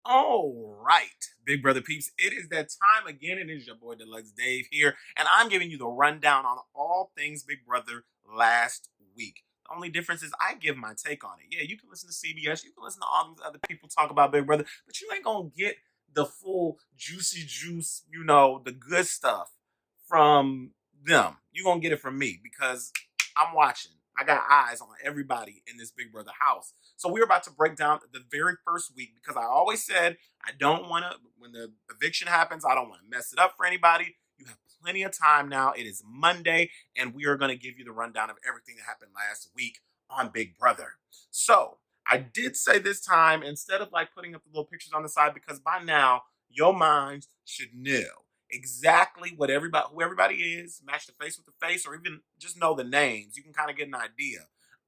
All right, Big Brother peeps, it is that time again. It is your boy Deluxe Dave here, and I'm giving you the rundown on all things Big Brother last week. The only difference is I give my take on it. Yeah, you can listen to CBS, you can listen to all these other people talk about Big Brother, but you ain't gonna get the full juicy juice, the good stuff from them. You're gonna get it from me because I'm watching. I got eyes on everybody in this Big Brother house. So we're about to break down the very first week because I always said I don't want to, when the eviction happens, I don't want to mess it up for anybody. You have plenty of time now. It is Monday, and we are going to give you the rundown of everything that happened last week on Big Brother. So I did say this time, instead of like putting up the little pictures on the side, because by now your minds should know exactly what everybody, who everybody is, match the face with the face, or even just know the names. You can kind of get an idea.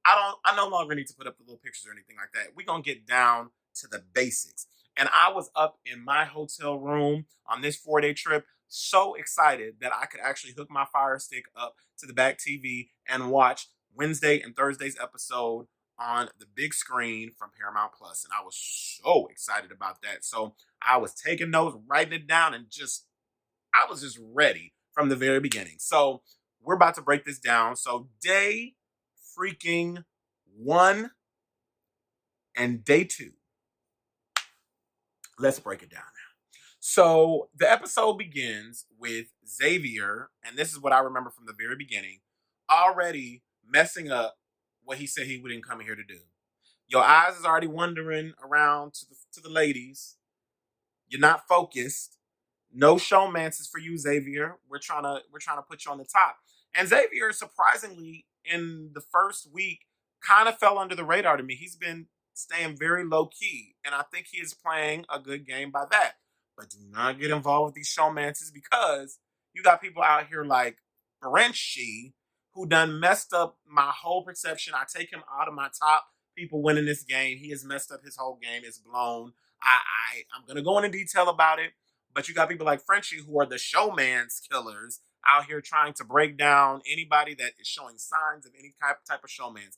I no longer need to put up the little pictures or anything like that. We're gonna get down to the basics. And I was up in my hotel room on this 4-day trip, so excited that I could actually hook my Fire Stick up to the back TV and watch Wednesday and Thursday's episode on the big screen from Paramount Plus. And I was so excited about that. So I was taking notes, writing it down, and I was just ready from the very beginning. So we're about to break this down. So day freaking one and day two. Let's break it down now. So the episode begins with Xavier, and this is what I remember from the very beginning, already messing up what he said he wouldn't come here to do. Your eyes is already wandering around to the ladies. You're not focused. No showmances for you, Xavier. We're trying to put you on the top. And Xavier, surprisingly, in the first week, kind of fell under the radar to me. He's been staying very low key, and I think he is playing a good game by that. But do not get involved with these showmances because you got people out here like Frenchie who done messed up my whole perception. I take him out of my top people winning this game. He has messed up his whole game. It's blown. I'm gonna go into detail about it, but you got people like Frenchie who are the showman's killers out here trying to break down anybody that is showing signs of any type of showman's.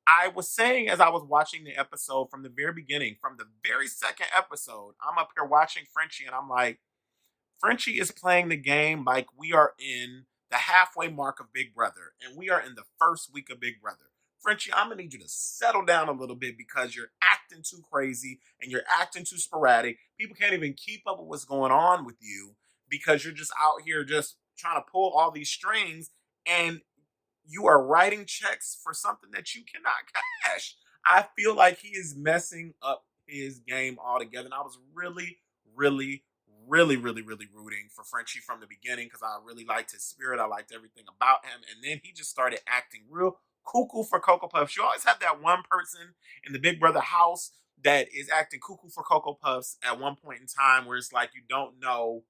I was saying as I was watching the episode from the very beginning, from the very second episode, I'm up here watching Frenchie and I'm like, Frenchie is playing the game like we are in the halfway mark of Big Brother, and we are in the first week of Big Brother. Frenchie, I'm gonna need you to settle down a little bit because you're acting too crazy and you're acting too sporadic. People can't even keep up with what's going on with you because you're just out here just trying to pull all these strings and you are writing checks for something that you cannot cash. I feel like he is messing up his game altogether. And I was really, really, really rooting for Frenchie from the beginning because I really liked his spirit. I liked everything about him. And then he just started acting real cuckoo for Cocoa Puffs. You always have that one person in the Big Brother house that is acting cuckoo for Cocoa Puffs at one point in time where it's like you don't know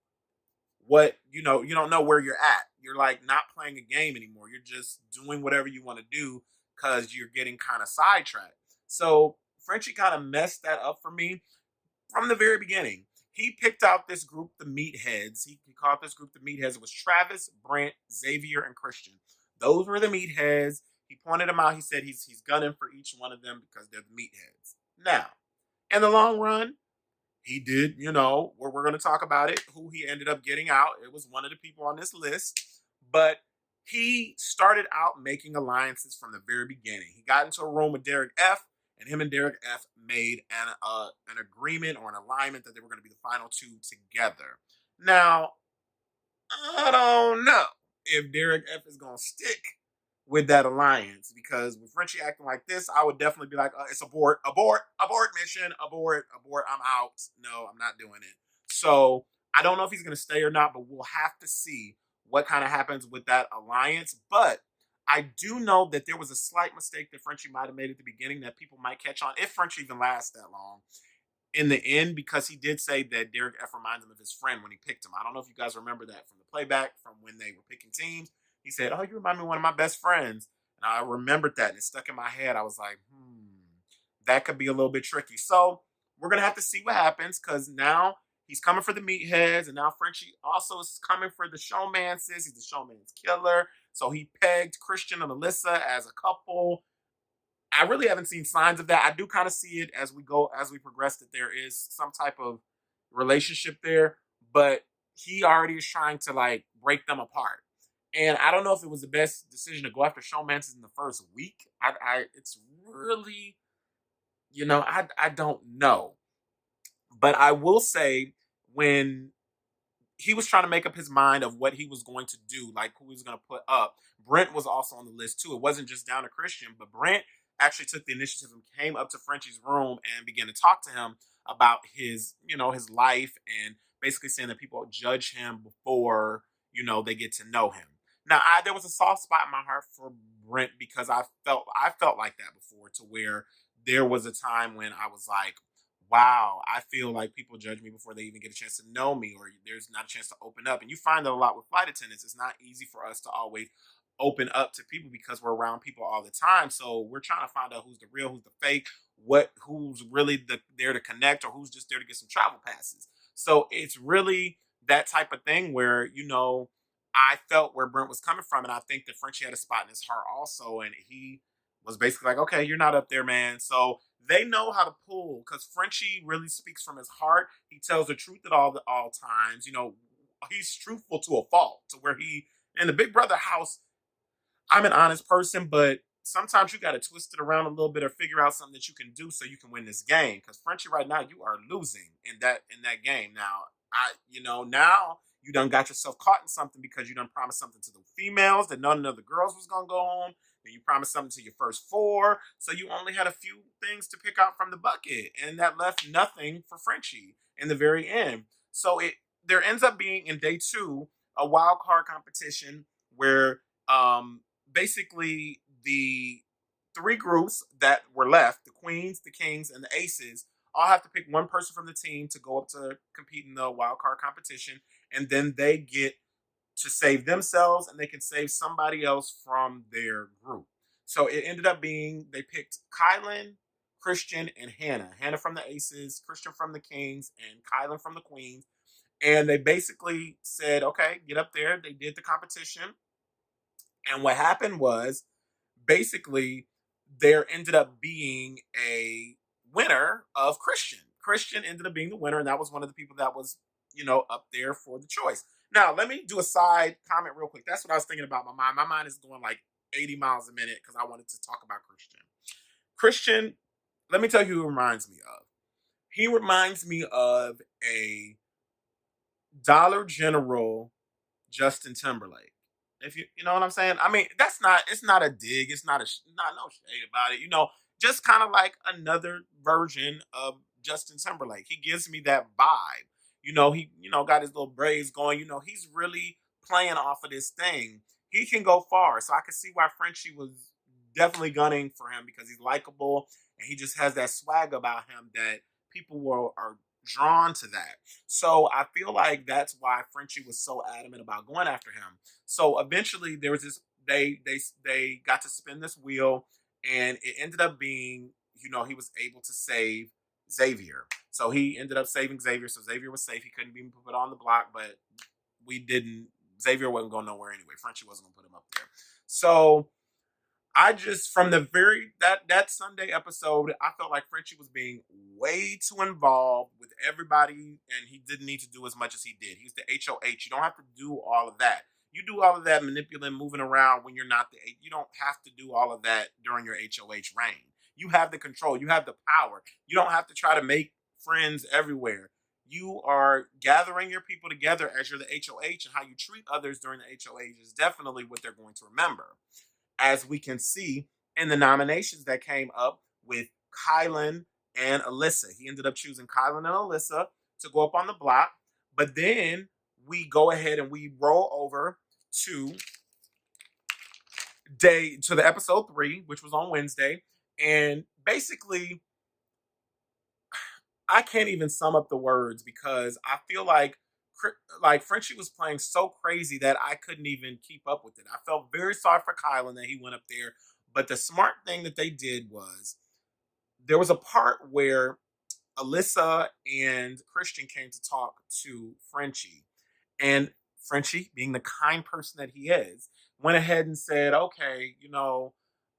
you don't know where you're at. You're like not playing a game anymore. You're just doing whatever you want to do because you're getting kind of sidetracked. So Frenchie kind of messed that up for me from the very beginning. He picked out this group, the meatheads. He called this group the meatheads. It was Travis, Brent, Xavier, and Christian. Those were the meatheads. He pointed them out. He said he's gunning for each one of them because they're the meatheads. Now, in the long run, he did, we're going to talk about it, who he ended up getting out. It was one of the people on this list, but he started out making alliances from the very beginning. He got into a room with Derek F, and him and Derek F made an agreement or an alignment that they were going to be the final two together. Now, I don't know if Derek F is going to stick with that alliance because with Frenchie acting like this, I would definitely be like, it's abort mission, abort, I'm out. No, I'm not doing it. So I don't know if he's going to stay or not, but we'll have to see what kind of happens with that alliance. But I do know that there was a slight mistake that Frenchie might have made at the beginning that people might catch on if Frenchie even lasts that long in the end, because he did say that Derek F reminds him of his friend when he picked him. I don't know if you guys remember that from the playback from when they were picking teams. He said, "Oh, you remind me of one of my best friends." And I remembered that and it stuck in my head. I was like, that could be a little bit tricky. So we're going to have to see what happens because now he's coming for the meatheads. And now Frenchie also is coming for the showmances. He's the showman's killer. So he pegged Christian and Alyssa as a couple. I really haven't seen signs of that. I do kind of see it as we progress, that there is some type of relationship there, but he already is trying to like break them apart. And I don't know if it was the best decision to go after Shawn Mendes in the first week. It's really, I don't know. But I will say, when he was trying to make up his mind of what he was going to do, like who he was going to put up. Brent was also on the list too. It wasn't just down to Christian, but Brent actually took the initiative and came up to Frenchie's room and began to talk to him about his life, and basically saying that people judge him before, they get to know him. Now, there was a soft spot in my heart for Brent, because I felt like that before, to where there was a time when I was like, wow, I feel like people judge me before they even get a chance to know me, or there's not a chance to open up. And you find that a lot with flight attendants. It's not easy for us to always open up to people because we're around people all the time. So we're trying to find out who's the real, who's the fake, who's really there to connect, or who's just there to get some travel passes. So it's really that type of thing where, I felt where Brent was coming from. And I think that Frenchie had a spot in his heart also. And he was basically like, okay, you're not up there, man. So they know how to pull, because Frenchie really speaks from his heart. He tells the truth at all times. He's truthful to a fault, to where he in the Big Brother house. I'm an honest person, but sometimes you got to twist it around a little bit, or figure out something that you can do so you can win this game. Because Frenchie, right now, you are losing in that game. Now, now you done got yourself caught in something, because you done promised something to the females that none of the girls was gonna go home. Then you promised something to your first four, so you only had a few things to pick out from the bucket, and that left nothing for Frenchie in the very end. So there ends up being, in day two, a wild card competition where basically the three groups that were left, the queens, the kings, and the aces, all have to pick one person from the team to go up to compete in the wild card competition, and then they get to save themselves, and they can save somebody else from their group. So it ended up being, they picked Kylan, Christian, and Hannah. Hannah from the aces, Christian from the kings, and Kylan from the queens. And they basically said, okay, get up there. They did the competition. And what happened was, basically, there ended up being a winner of Christian. Christian ended up being the winner, and that was one of the people that was, up there for the choice. Now, let me do a side comment real quick. That's what I was thinking about my mind. My mind is going like 80 miles a minute, because I wanted to talk about Christian. Christian, let me tell you who he reminds me of. He reminds me of a Dollar General Justin Timberlake. If you know what I'm saying? I mean, it's not a dig. It's not no shade about it. Just kind of like another version of Justin Timberlake. He gives me that vibe. He, got his little braids going. He's really playing off of this thing. He can go far. So I can see why Frenchie was definitely gunning for him, because he's likable, and he just has that swag about him that are drawn to that. So I feel like that's why Frenchie was so adamant about going after him. So eventually there was this, they got to spin this wheel, and it ended up being, he was able to save Xavier. So he ended up saving Xavier. So Xavier was safe. He couldn't be put on the block, but Xavier wasn't going nowhere anyway. Frenchie wasn't going to put him up there. So I just, from the that Sunday episode, I felt like Frenchie was being way too involved with everybody, and he didn't need to do as much as he did. He's the HOH. You don't have to do all of that. You do all of that manipulating, moving around when you're not the. You don't have to do all of that during your HOH reign. You have the control. You have the power. You don't have to try to make friends everywhere. You are gathering your people together as you're the HOH, and how you treat others during the HOH is definitely what they're going to remember, as we can see in the nominations that came up with Kylan and Alyssa. He ended up choosing Kylan and Alyssa to go up on the block. But then we go ahead and we roll over to the episode 3, which was on Wednesday. And basically, I can't even sum up the words, because I feel like Frenchie was playing so crazy that I couldn't even keep up with it. I felt very sorry for Kylan that he went up there, but the smart thing that they did was, there was a part where Alyssa and Christian came to talk to Frenchie, and Frenchie, being the kind person that he is, went ahead and said, "Okay,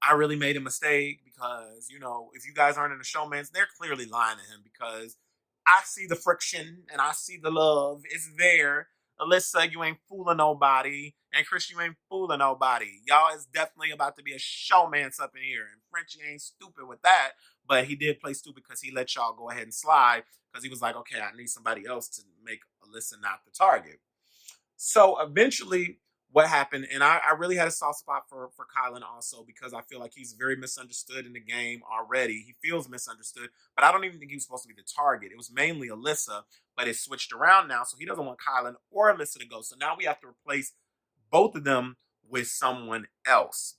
I really made a mistake because, if you guys aren't in the showmans, they're clearly lying to him because I see the friction and I see the love. It's there. Alyssa, you ain't fooling nobody. And Chris, you ain't fooling nobody. Y'all is definitely about to be a showmance up in here. And Frenchie ain't stupid with that. But he did play stupid because he let y'all go ahead and slide because he was like, okay, I need somebody else to make Alyssa not the target. So eventually, what happened, and I really had a soft spot for Kylan also because I feel like he's very misunderstood in the game already. He feels misunderstood, but I don't even think he was supposed to be the target. It was mainly Alyssa, but it switched around now, so he doesn't want Kylan or Alyssa to go. So now we have to replace both of them with someone else.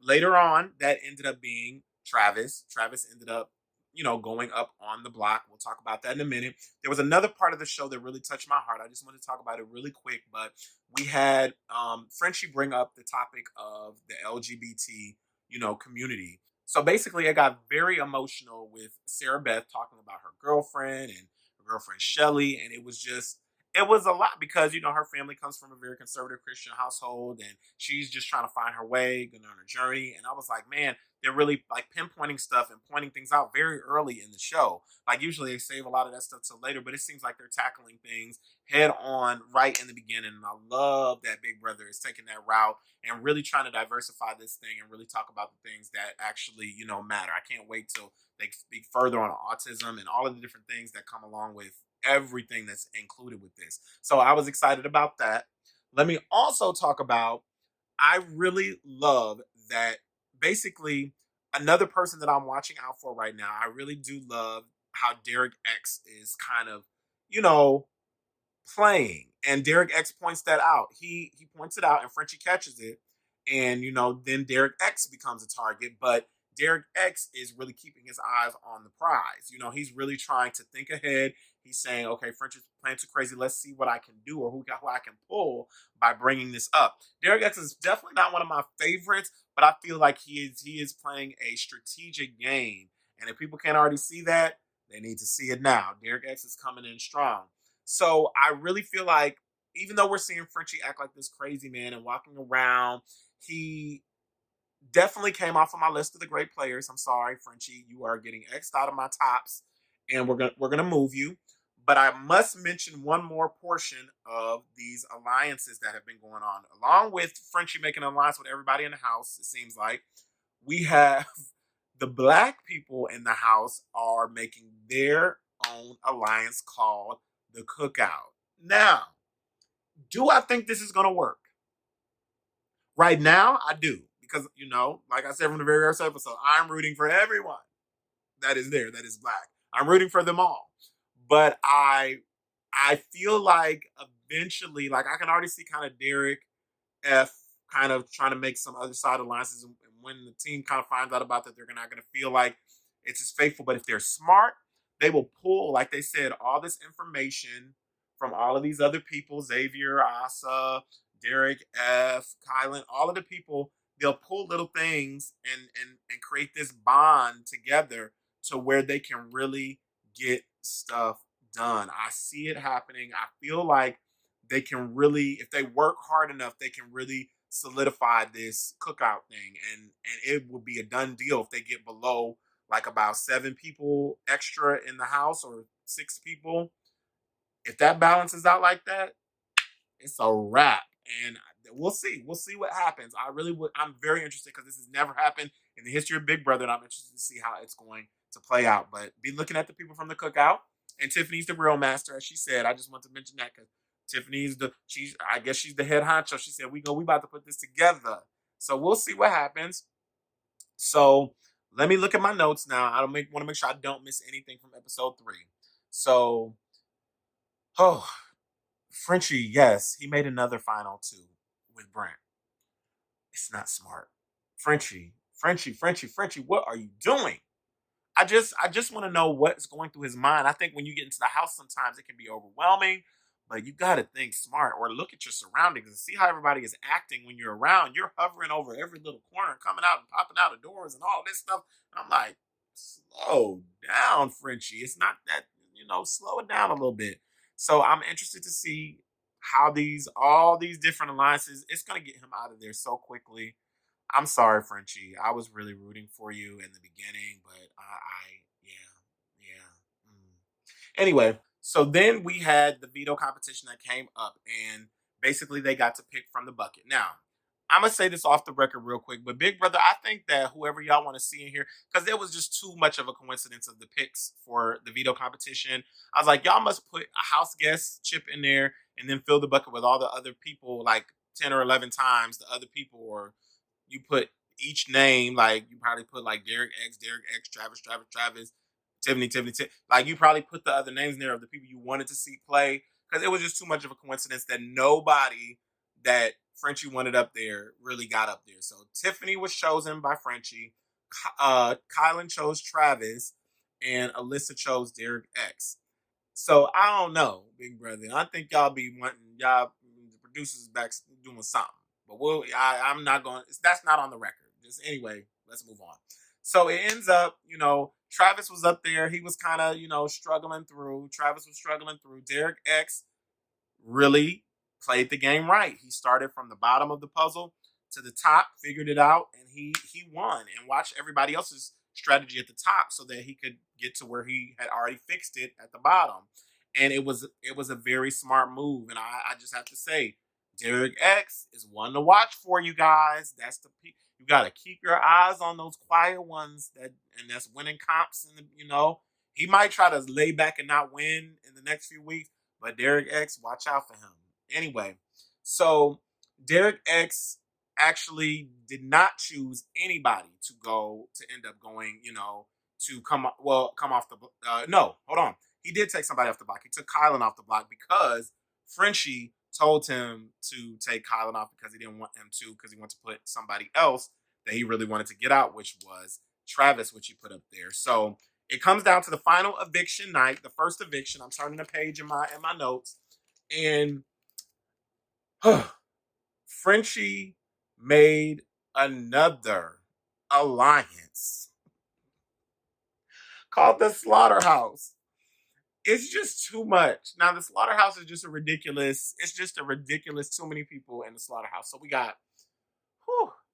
Later on, that ended up being Travis. Travis ended up, going up on the block. We'll talk about that in a minute. There was another part of the show that really touched my heart. I just wanted to talk about it really quick, but we had Frenchie bring up the topic of the LGBT, community. So basically, I got very emotional with Sarah Beth talking about her girlfriend and her girlfriend Shelly, and it was a lot because her family comes from a very conservative Christian household, and she's just trying to find her way, going on her journey. And I was like, man, they're really like pinpointing stuff and pointing things out very early in the show. Like usually they save a lot of that stuff till later, but it seems like they're tackling things head on right in the beginning. And I love that Big Brother is taking that route and really trying to diversify this thing and really talk about the things that actually, matter. I can't wait till they speak further on autism and all of the different things that come along with everything that's included with this. So I was excited about that. Let me also talk about I really love that basically another person that I'm watching out for right now. I really do love how Derek X is kind of, you know, playing. And Derek X points that out. He points it out and Frenchie catches it. And then Derek X becomes a target, but Derek X is really keeping his eyes on the prize. He's really trying to think ahead. He's saying, okay, Frenchie's playing too crazy. Let's see what I can do or who I can pull by bringing this up. Derek X is definitely not one of my favorites, but I feel like he is playing a strategic game. And if people can't already see that, they need to see it now. Derek X is coming in strong. So I really feel like even though we're seeing Frenchie act like this crazy man and walking around, he definitely came off of my list of the great players. I'm sorry, Frenchie, you are getting X'd out of my tops, and we're gonna move you. But I must mention one more portion of these alliances that have been going on, along with Frenchie making an alliance with everybody in the house. It seems like we have the black people in the house are making their own alliance called the Cookout. Now, do I think this is going to work? Right now, I do. Because, like I said from the very first episode, I'm rooting for everyone that is there, that is black. I'm rooting for them all. But I feel like eventually, like I can already see kind of Derek F kind of trying to make some other side alliances. And when the team kind of finds out about that, they're not going to feel like it's as faithful. But if they're smart, they will pull, like they said, all this information from all of these other people, Xavier, Asa, Derek F, Kylan, all of the people, they'll pull little things and create this bond together to where they can really get stuff done. I see it happening. I feel like they can really, if they work hard enough, they can really solidify this cookout thing, and it will be a done deal if they get below like about 7 people extra in the house or 6 people. If that balances out like that, it's a wrap. And we'll see. We'll see what happens. I really would. I'm very interested because this has never happened in the history of Big Brother, and I'm interested to see how it's going to play out. But be looking at the people from the cookout, and Tiffany's the real master, as she said. I just want to mention that because Tiffany's I guess she's the head honcho. She said we about to put this together. So we'll see what happens. So let me look at my notes now. I want to make sure I don't miss anything from episode 3. So, oh, Frenchie, yes, he made another final 2 with Brent. It's not smart. Frenchie, what are you doing? I just want to know what's going through his mind. I think when you get into the house, sometimes it can be overwhelming, but you got to think smart or look at your surroundings and see how everybody is acting when you're around. You're hovering over every little corner, coming out and popping out of doors and all this stuff. I'm like, slow down, Frenchie. It's not that, slow it down a little bit. So I'm interested to see how all these different alliances, it's going to get him out of there so quickly. I'm sorry, Frenchie. I was really rooting for you in the beginning, but yeah, yeah. Anyway, so then we had the veto competition that came up, and basically they got to pick from the bucket. Now, I'm gonna say this off the record real quick, but Big Brother, I think that whoever y'all want to see in here, because there was just too much of a coincidence of the picks for the veto competition. I was like, y'all must put a house guest chip in there, and then fill the bucket with all the other people, like 10 or 11 times the other people, or you put each name, like you probably put like Derek X, Travis, Tiffany. Like you probably put the other names in there of the people you wanted to see play, because it was just too much of a coincidence that nobody that Frenchie wanted up there really got up there. So Tiffany was chosen by Frenchie, Kylan chose Travis, and Alyssa chose Derek X. So I don't know, Big Brother. I think y'all be wanting y'all the producers back doing something. But I'm not going. That's not on the record. Just anyway, let's move on. So it ends up, Travis was up there. He was kind of, struggling through. Travis was struggling through. Derek X really played the game right. He started from the bottom of the puzzle to the top, figured it out, and he won. And watched everybody else's strategy at the top so that he could get to where he had already fixed it at the bottom. And it was a very smart move. And I just have to say, Derek X is one to watch for you guys. That's you got to keep your eyes on those quiet ones that's winning comps. And he might try to lay back and not win in the next few weeks, but Derek X, watch out for him. Anyway, so Derek X actually did not choose anybody to end up going, to come off the no, hold on. He did take somebody off the block. He took Kylan off the block because Frenchie told him to take Kylan off because he didn't want him to, because he wanted to put somebody else that he really wanted to get out, which was Travis, which he put up there. So it comes down to the final eviction night, the first eviction. I'm turning a page in my notes, and Frenchie made another alliance called the Slaughterhouse. It's just too much. Now the Slaughterhouse is just a ridiculous. It's just a ridiculous. Too many people in the Slaughterhouse. So we got.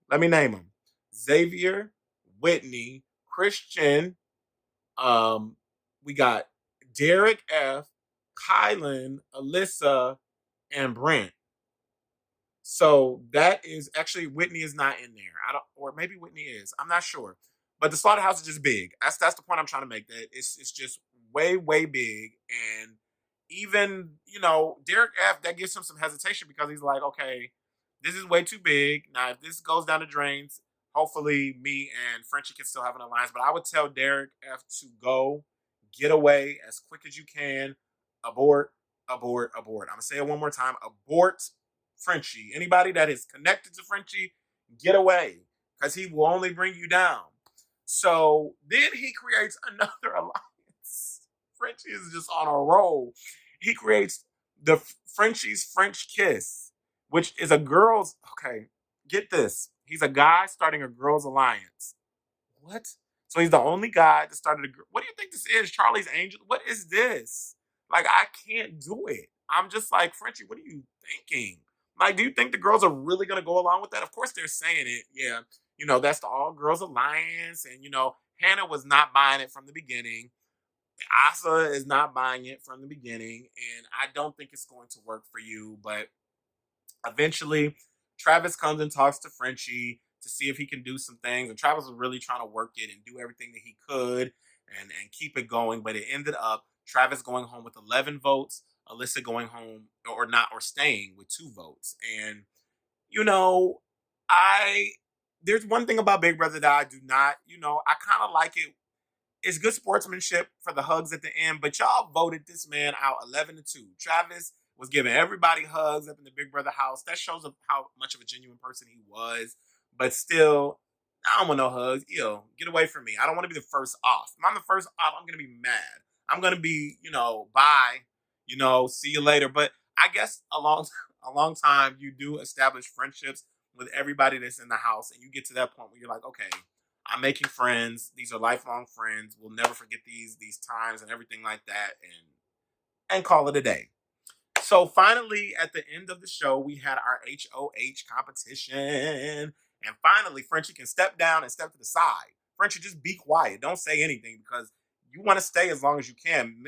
Let me name them: Xavier, Whitney, Christian. We got Derek F, Kylan, Alyssa, and Brent. So that is actually Whitney is not in there. I don't, or maybe Whitney is. I'm not sure. But the slaughterhouse is just big. That's the point I'm trying to make. That it's just way big, and even Derek F, that gives him some hesitation because he's like, okay, this is way too big. Now if this goes down the drains, hopefully me and Frenchie can still have an alliance. But I would tell Derek F to go, get away as quick as you can, abort, abort, abort. I'm gonna say it one more time: abort Frenchie. Anybody that is connected to Frenchie, get away, because he will only bring you down. So then he creates another alliance. Frenchie is just on a roll. He creates the Frenchie's French Kiss, which is a girl's. Okay, get this. He's a guy starting a girls' alliance. What? So he's the only guy that started a. What do you think this is? Charlie's Angel? What is this? Like, I can't do it. I'm just like, Frenchie, what are you thinking? Like, do you think the girls are really going to go along with that? Of course they're saying it. Yeah. That's the all girls alliance. And, Hannah was not buying it from the beginning. Asa is not buying it from the beginning. And I don't think it's going to work for you. But eventually, Travis comes and talks to Frenchie to see if he can do some things. And Travis was really trying to work it and do everything that he could and keep it going. But it ended up Travis going home with 11 votes, Alyssa going home or staying with 2 votes. And, I there's one thing about Big Brother that I do not, I kind of like it. It's good sportsmanship for the hugs at the end, but y'all voted this man out 11-2. Travis was giving everybody hugs up in the Big Brother house. That shows up how much of a genuine person he was. But still, I don't want no hugs. Ew, get away from me. I don't want to be the first off. If I'm the first off, I'm going to be mad. I'm going to be, bye. See you later. But I guess a long time, you do establish friendships with everybody that's in the house. And you get to that point where you're like, okay, I'm making friends. These are lifelong friends. We'll never forget these times and everything like that, and call it a day. So finally, at the end of the show, we had our HOH competition, And finally, Frenchie can step down and step to the side. Frenchie, just be quiet. Don't say anything because you want to stay as long as you can.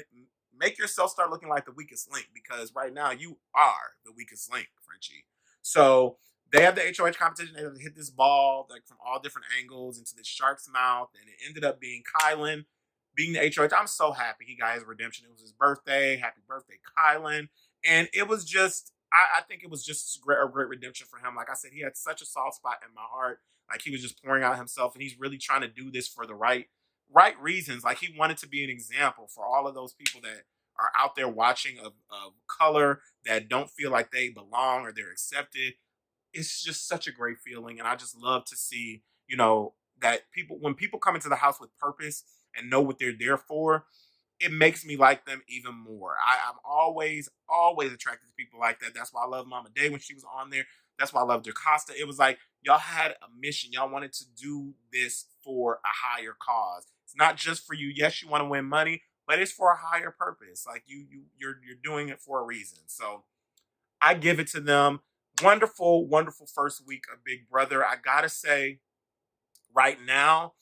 Make yourself start looking like the weakest link because right now you are the weakest link, Frenchie. So they have the HOH competition. They have to hit this ball like from all different angles into the shark's mouth, and it ended up being Kylan being the HOH. I'm so happy he got his redemption. It was his birthday. Happy birthday, Kylan. And it was just, I think it was just a great redemption for him. Like I said, he had such a soft spot in my heart. Like he was just pouring out himself, and he's really trying to do this for the right reasons. Like he wanted to be an example for all of those people that are out there watching of color that don't feel like they belong or they're accepted. It's just such a great feeling, and I just love to see, that people when people come into the house with purpose and know what they're there for, it makes me like them even more. I'm always attracted to people like that. That's why I love Mama Day when she was on there. That's why I love DeCosta. It was like y'all had a mission. Y'all wanted to do this for a higher cause. It's not just for you. Yes, you want to win money, but it's for a higher purpose. Like you're doing it for a reason. So I give it to them. Wonderful, wonderful first week of Big Brother. I gotta say, right now,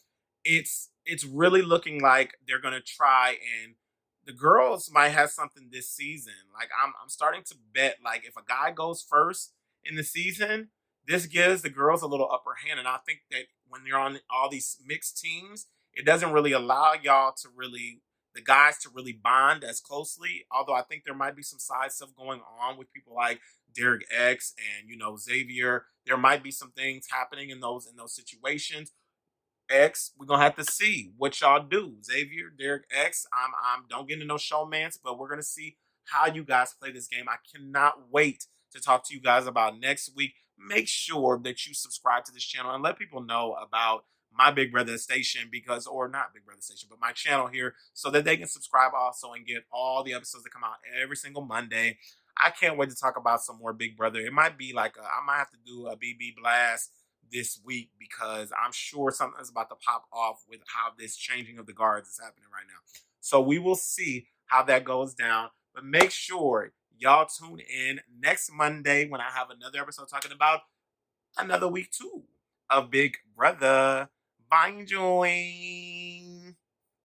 it's really looking like they're gonna try and the girls might have something this season. Like I'm starting to bet like if a guy goes first in the season, this gives the girls a little upper hand. And I think that when you're on all these mixed teams, it doesn't really allow y'all to really the guys to really bond as closely. Although I think there might be some side stuff going on with people like Derek X and Xavier. There might be some things happening in those situations. X, we're gonna have to see what y'all do. Xavier, Derek X, I'm don't get into no showmance, but we're gonna see how you guys play this game. I cannot wait to talk to you guys about next week. Make sure that you subscribe to this channel and let people know about my Big Brother station or not Big Brother station, but my channel here so that they can subscribe also and get all the episodes that come out every single Monday. I can't wait to talk about some more Big Brother. It might be like I might have to do a BB blast this week because I'm sure something's about to pop off with how this changing of the guards is happening right now. So we will see how that goes down. But make sure y'all tune in next Monday when I have another episode talking about another week 2 of Big Brother. Bye, Julie.